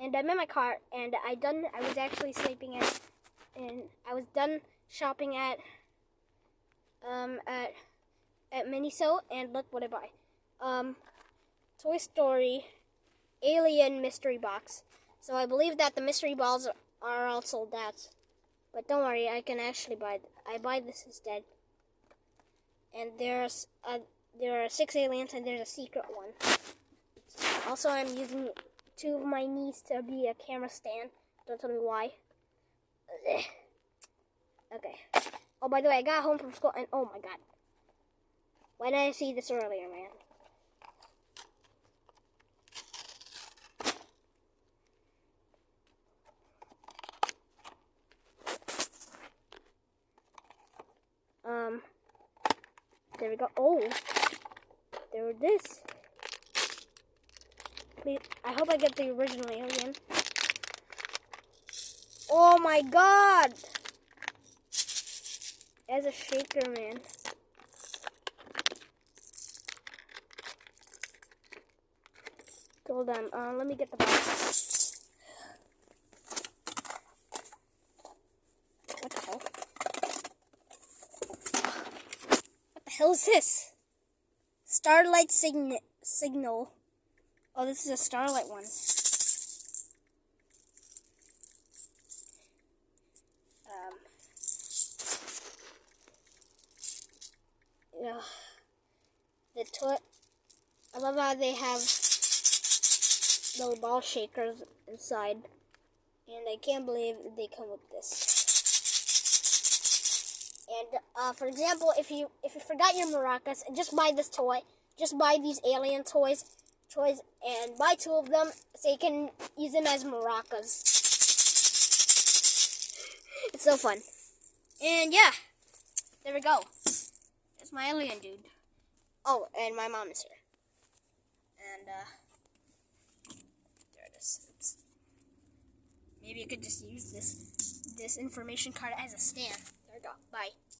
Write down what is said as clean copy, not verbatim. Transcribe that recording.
and I'm in my car, and I was actually sleeping at, and I was done shopping at Miniso, and look what I buy. Toy Story Alien Mystery Box. So I believe that the mystery balls are all sold out. But don't worry, I can actually I buy this instead. And there are 6 aliens, and there's a secret one. Also, I'm using 2 of my knees to be a camera stand. Don't tell me why. Okay. Oh, by the way, I got home from school, and oh my god. Why didn't I see this earlier, man? There we go. Oh, there it is. Please, I hope I get the original alien. Oh my god! As a shaker, man. Hold on. Let me get the box. What the hell? What the hell is this? Starlight signal. Oh, this is a Starlight one. Yeah. The toy. I love how they have little ball shakers inside, and I can't believe they come with this. And for example, if you forgot your maracas, just buy this toy. Just buy these alien toys, and buy 2 of them so you can use them as maracas. It's so fun. And yeah, there we go. It's my alien dude. Oh, and my mom is here. And there it is. Oops. Maybe I could just use this information card as a stand. There we go. Bye.